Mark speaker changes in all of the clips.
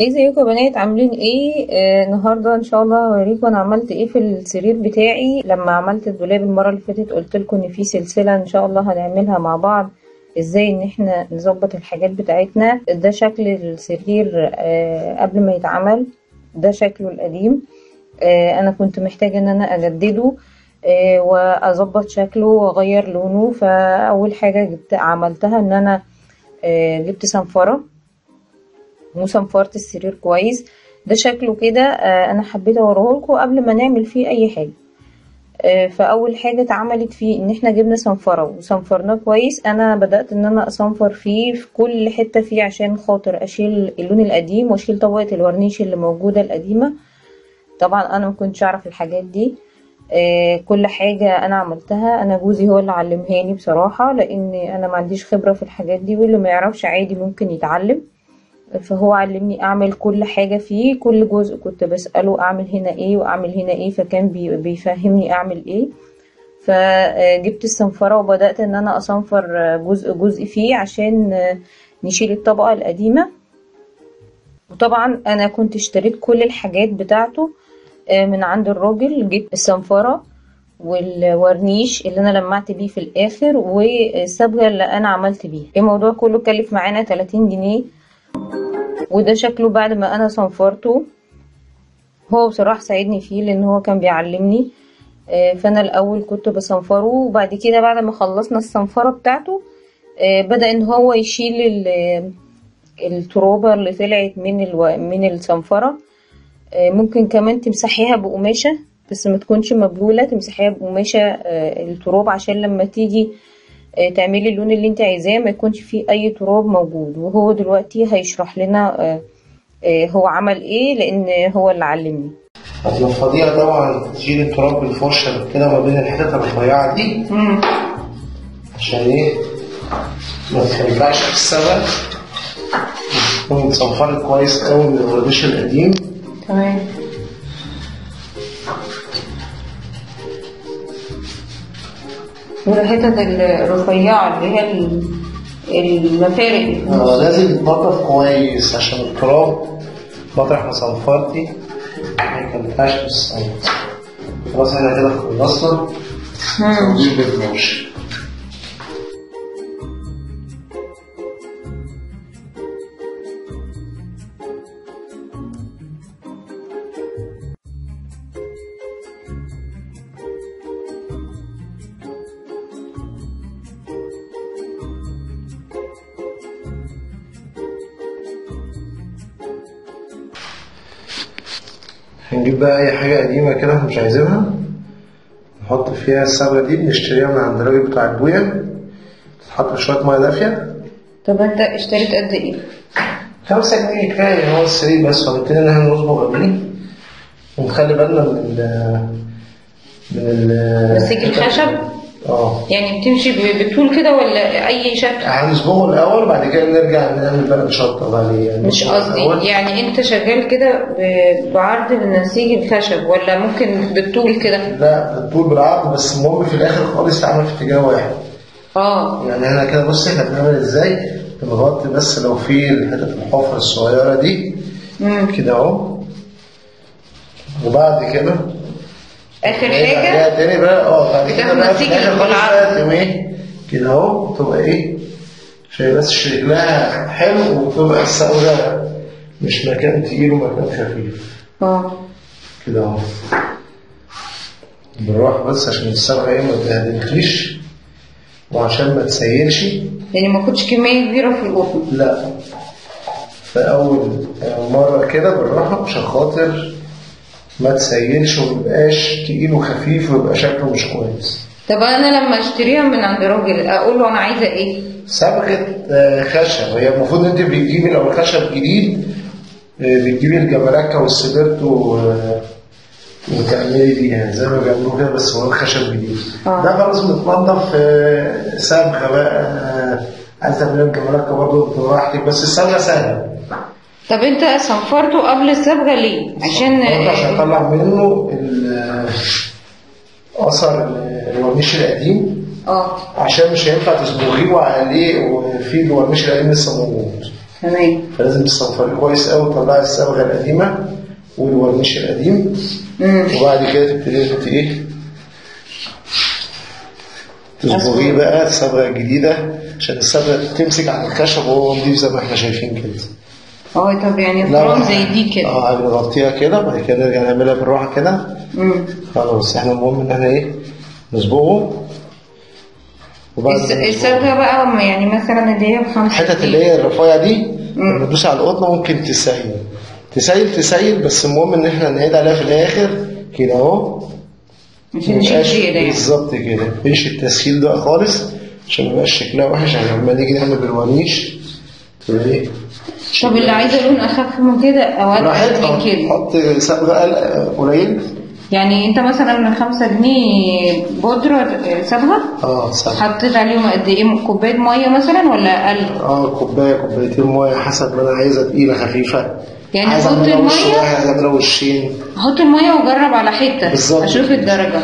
Speaker 1: ازيكم يا بنات، عاملين ايه؟ النهارده ان شاء الله هوريكم انا عملت ايه في السرير بتاعي. لما عملت الدولاب المره اللي فاتت قلت لكم ان في سلسله ان شاء الله هنعملها مع بعض، ازاي ان احنا نظبط الحاجات بتاعتنا. ده شكل السرير قبل ما يتعمل، ده شكله القديم. انا كنت محتاجه ان انا اجدده واظبط شكله واغير لونه. فاول حاجه عملتها ان انا جبت صنفره وصنفرت السرير كويس. ده شكله كده. انا حبيت اوريه لكم قبل ما نعمل فيه اي حاجه. فاول حاجه اتعملت فيه ان احنا جبنا صنفره وصنفرناه كويس. انا بدات ان انا اصنفر فيه في كل حته فيه عشان خاطر اشيل اللون القديم واشيل طبقه الورنيش اللي موجوده القديمه. طبعا انا ما كنتش اعرف الحاجات دي. كل حاجه انا عملتها، انا جوزي هو اللي علمهاني بصراحه، لان انا ما عنديش خبره في الحاجات دي، واللي ما يعرفش عادي ممكن يتعلم. فهو علمني اعمل كل حاجة فيه، كل جزء كنت بسأله اعمل هنا ايه واعمل هنا ايه، فكان بيفهمني اعمل ايه. فجبت الصنفرة وبدأت ان انا اصنفر جزء جزء فيه عشان نشيل الطبقة القديمة. وطبعا انا كنت اشتريت كل الحاجات بتاعته من عند الراجل. جبت الصنفرة والورنيش اللي انا لمعت بيه في الاخر والصبغة اللي انا عملت بيها. الموضوع كله كلف معانا 30 جنيه. وده شكله بعد ما انا صنفرته. هو بصراحة ساعدني فيه لان هو كان بيعلمني. فانا الاول كنت بصنفره، وبعد كده بعد ما خلصنا الصنفرة بتاعته بدأ ان هو يشيل الترابة اللي طلعت من الصنفرة. ممكن كمان تمسحيها بقماشة، بس ما تكونش مبلولة، تمسحيها بقماشة التراب عشان لما تيجي تعملي اللون اللي انت عايزاه ما يكونش فيه اي تراب موجود. وهو دلوقتي هيشرح لنا هو عمل ايه، لان هو اللي علمني.
Speaker 2: هتنفضيها طبعا، تشيل التراب بالفرشة كده ما بين الحتت الرفيعة دي عشان ايه ما تخليهاش في السبت. تكون متصنفرت كويس قوي من الورنيش القديم.
Speaker 1: تمام. والحتت الرفيعة اللي هي المفارق
Speaker 2: لازم يتنضف كويس عشان التراب مطرح ما صنفرتي ما يخليهاش في السبت. خلاص احنا كده خلصنا تنظيف بالفرشة. هنجيب بقى أي حاجة قديمة كده احنا مش عايزينها، نحط فيها الصبغة دي. بنشتريها من عند الراجل بتاع البوية، تتحط في شوية مية دافية.
Speaker 1: طب انت اشتريت قد ايه؟
Speaker 2: 5 جنيه كفاية هو السرير بس. فبنبتدي إن احنا نصبغ قبليه ونخلي بالنا من
Speaker 1: نسيج الخشب. يعني بتمشي بالطول كده ولا أي شكل؟
Speaker 2: هنصبغه الأول بعد كده نرجع نعمل بقى نشطب عليه. يعني
Speaker 1: مش قصدي يعني أنت شغال كده بعرض نسيج الخشب ولا ممكن بالطول كده؟
Speaker 2: لا بالطول بالعرض، بس المهم في الآخر خالص تعمل في اتجاه واحد. يعني احنا كده بصي احنا بنعمل ازاي؟ بنغطي بس لو في الحتت الحفرة الصغيرة دي كده اهو. وبعد كده
Speaker 1: اخر حاجه
Speaker 2: تاني بقى بعد كده بقى في الاخر خالص بقى تقوم ايه كده اهو، تبقى ايه عشان بس شكلها حلو وتبقى السقوله مش مكان تقيل ومكان خفيف. كده اهو بالراحه بس عشان الصبغه ايه ما تهدمكيش وعشان ما تسيلش.
Speaker 1: يعني ما كنتش كميه كبيره في القطن.
Speaker 2: لا في اول مره كده بالراحه عشان خاطر ما تسيلش وميبقاش تقيل وخفيف ويبقى شكله مش كويس.
Speaker 1: طب انا لما اشتريها من عند راجل اقول له انا عايزه ايه؟
Speaker 2: صبغه خشب. هي المفروض انت بتجيبي لو الخشب جديد بتجيبي الجمركه والسبرت وتعملي بيها زي ما بيعملوا كده، بس هو الخشب جديد. ده خلاص بتنضف صبغه بقى. عايزه تعملي الجمركه برضه براحتك، بس الصبغه سهله.
Speaker 1: طب انت صنفرته قبل الصبغه ليه؟ عشان
Speaker 2: اطلع منه اثر الورنيش القديم. عشان مش هينفع تصبغيه وعليه وفي الورنيش القديم لسه موجود.
Speaker 1: تمام.
Speaker 2: فلازم تصنفريه كويس قوي وتطلعي الصبغه القديمه والورنيش القديم. وبعد كده تبتدي انت ايه تصبغيه بقى الصبغه الجديده عشان الصبغه تمسك على الخشب وهو نضيف زي ما احنا شايفين كده.
Speaker 1: طب يعني فرام زي دي كده.
Speaker 2: نغطيها كده وبعد كده نرجع نعملها بالراحه كده. خلاص احنا المهم ان احنا ايه نصبغه.
Speaker 1: الصبغه بقى يعني مثلا اللي هي ب5
Speaker 2: الحتت اللي هي الرفيعه دي لما تدوس على القطنه ممكن تسيل بس المهم ان احنا نعيد عليها في الاخر كده اهو
Speaker 1: عشان نشيل زياده يعني.
Speaker 2: بالظبط كده مفيش التسهيل ده خالص عشان ميبقاش شكلها وحش. يعني لما نيجي نعمل بالورنيش تبقى ايه.
Speaker 1: طب اللي عايزه لون اخف من كده او اقل من كده
Speaker 2: حط صبغه قليل. يعني
Speaker 1: انت مثلا من 5 جنيه بودره صبغه
Speaker 2: صبغه
Speaker 1: حطيت عليهم قد ايه؟ كوبايه ميه مثلا ولا اقل؟
Speaker 2: كوبايتين ميه حسب ما انا عايزها تقيله خفيفه.
Speaker 1: يعني حط الميه
Speaker 2: عايزها وشين.
Speaker 1: حط الميه وجرب على حته
Speaker 2: بالظبط
Speaker 1: اشوف الدرجه.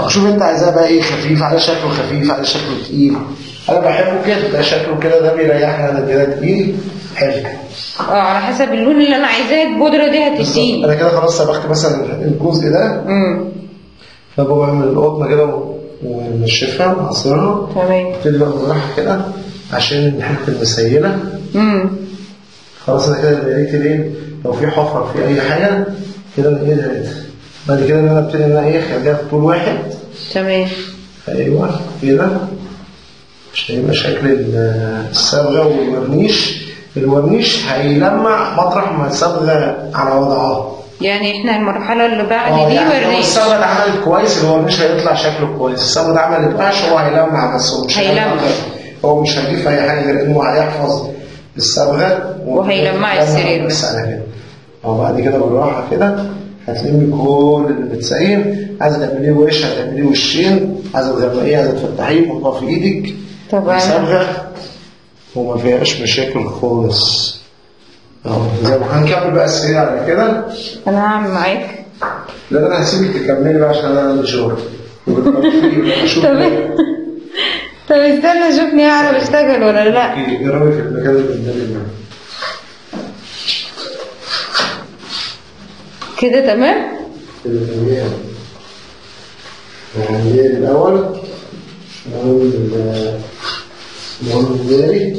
Speaker 2: شوف انت عايزاه بقى ايه خفيف على شكله خفيف على شكله تقيل. انا بحبه كده ده شكله كده ده بيريحني انا كده تقيل حلو.
Speaker 1: على حسب اللون اللي انا عايزاه البودره دي هتديه.
Speaker 2: انا كده خلاص صبغت مثلا الجزء ده. فبقوم اعمل القطنه كده ونشفها ونعصرها.
Speaker 1: تمام.
Speaker 2: ابتدي بقى بالراحه كده عشان الحته المسيله. خلاص انا كده لقيت ايه لو في حفره في اي حاجه كده نقلها. بعد كده انا ابتدي ان انا ايه اخليها في طول واحد.
Speaker 1: تمام.
Speaker 2: ايوه كده عشان يبقى شكل الصبغه والورنيش. الورنيش هيلمع مطرح ما الصبغه على وضعها.
Speaker 1: يعني احنا المرحله اللي بعد دي
Speaker 2: يعني
Speaker 1: ورنيش.
Speaker 2: لو الصبغه اتعملت كويس الورنيش هيطلع شكله كويس. الصبغه اتعملت وحش هو هيلمع بس هو مش هو مش هيضيف اي حاجه غير انه هيحفظ الصبغه
Speaker 1: وهيلمع السرير
Speaker 2: بس على كده. وبعد كده بالراحه كده هتلمي كل اللي متسيل. عايزه تعمليه وش هتعمليه وشين. عايزه تغمقيه عايزه تفتحيه وتحطها في ايدك.
Speaker 1: طبعا
Speaker 2: صبغه وما فيهاش مشاكل خالص. زي ما هنكمل بقى السرير على كده.
Speaker 1: انا هعمل معاك.
Speaker 2: لا انا هسيبك تكملي بقى عشان انا عندي شغل.
Speaker 1: طب استنى شوفني انا بشتغل ولا لا.
Speaker 2: جربي في المكان اللي قدامي
Speaker 1: كده تمام.
Speaker 2: كده تمام. يعني الاول نعمل الداري.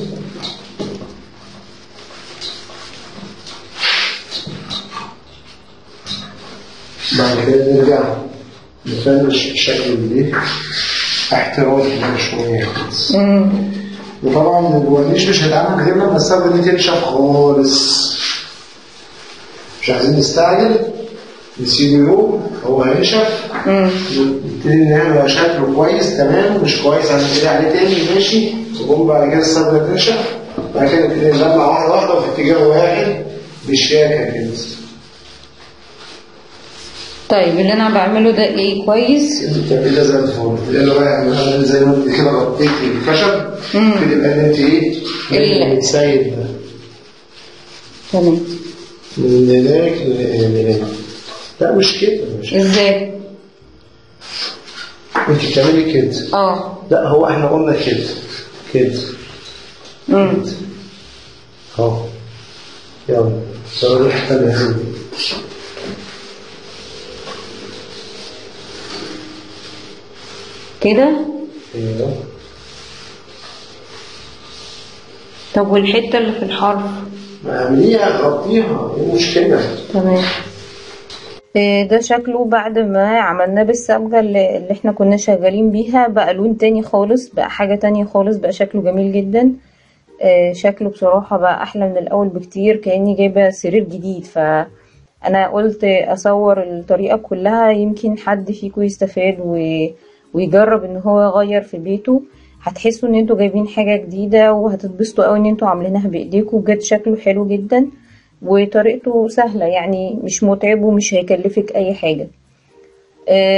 Speaker 2: بعد كده نرجع نفنش الشكل دي احترازي كده شويه. وطبعا الورنيش مش هيتعمل غير لما الصبغه دي تنشف خالص. مش عايزين نستعجل نسيبه يوم هو هينشف ونبتدي نعمل شكله كويس تمام. مش كويس هنبتدي عليه تاني ماشي. ونقوم بعد كده الصبغه تنشف بعد كده نبتدي نلمع واحده واحده في اتجاه واحد بالشياكه كده.
Speaker 1: طيب اللي انا بعمله ده ايه كويس؟
Speaker 2: انت بتعملي ده زي الفل. اللي بقى زي ما انت كده غطيتي الخشب بتبقى انت ايه بتسيد ده.
Speaker 1: تمام.
Speaker 2: من هناك لهناك. لا مش كده مش
Speaker 1: ازاي؟
Speaker 2: انت بتعملي كده. لا هو احنا قلنا كده كده. اهو يلا صور الحته اللي هنا
Speaker 1: كده.
Speaker 2: ايوه.
Speaker 1: طب والحته اللي في الحرف
Speaker 2: اعمليها غطيها ايه المشكله.
Speaker 1: تمام. ده شكله بعد ما عملناه بالصبغه اللي احنا كنا شغالين بيها بقى لون تاني خالص بقى حاجه تانية خالص بقى شكله جميل جدا. شكله بصراحه بقى احلى من الاول بكتير كاني جايبه سرير جديد. فانا قلت اصور الطريقه كلها يمكن حد فيكم يستفاد ويجرب ان هو يغير في بيته. هتحسوا ان انتوا جايبين حاجه جديده وهتتبسطوا قوي ان انتوا عاملينها بايديكم. بجد شكله حلو جدا وطريقته سهله يعني مش متعب ومش هيكلفك اي حاجه.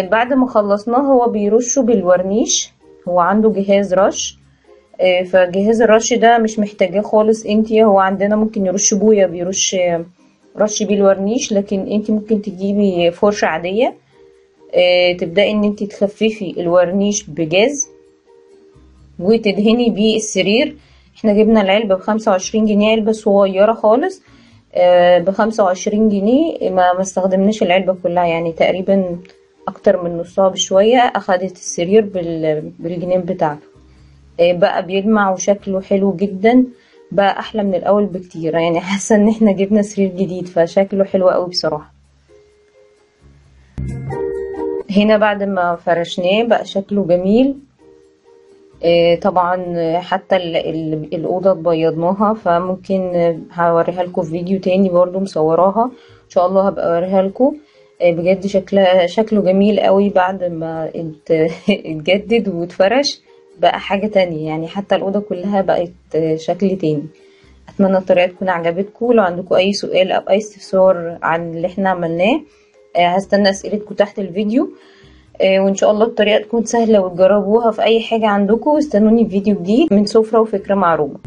Speaker 1: بعد ما خلصناه هو بيرشه بالورنيش. هو عنده جهاز رش. فجهاز الرش ده مش محتاجاه خالص انتي. هو عندنا ممكن يرش بويا بيرش رش بيه الورنيش لكن انتي ممكن تجيبي فرشه عاديه. تبدأي ان انتي تخففي الورنيش بجاز وتدهني بيه السرير. احنا جبنا العلبة ب25 جنيه، علبة صغيرة خالص ب25 جنيه. ما استخدمناش العلبة كلها، يعني تقريبا اكتر من نصها بشوية اخدت السرير بالجنين بتاعته. بقى بيلمع وشكله حلو جدا، بقى احلى من الاول بكتير. يعني حاسة ان احنا جبنا سرير جديد، فشكله حلو قوي بصراحة. هنا بعد ما فرشناه بقى شكله جميل. طبعا حتى الأوضة بيضناها، فممكن هوريها لكم في فيديو تاني برضو مصوراها ان شاء الله، هبقى اوريها لكم. بجد شكله جميل قوي بعد ما اتجدد واتفرش، بقى حاجة تانية. يعني حتى الأوضة كلها بقت شكل تاني. اتمنى الطريقة تكون عجبتكم. لو عندكم اي سؤال او اي استفسار عن اللي احنا عملناه هستنى اسئلتكم تحت الفيديو. وان شاء الله الطريقة تكون سهلة وتجربوها في اي حاجة عندكم. استنوني في فيديو جديد من سفرة وفكرة مع روما.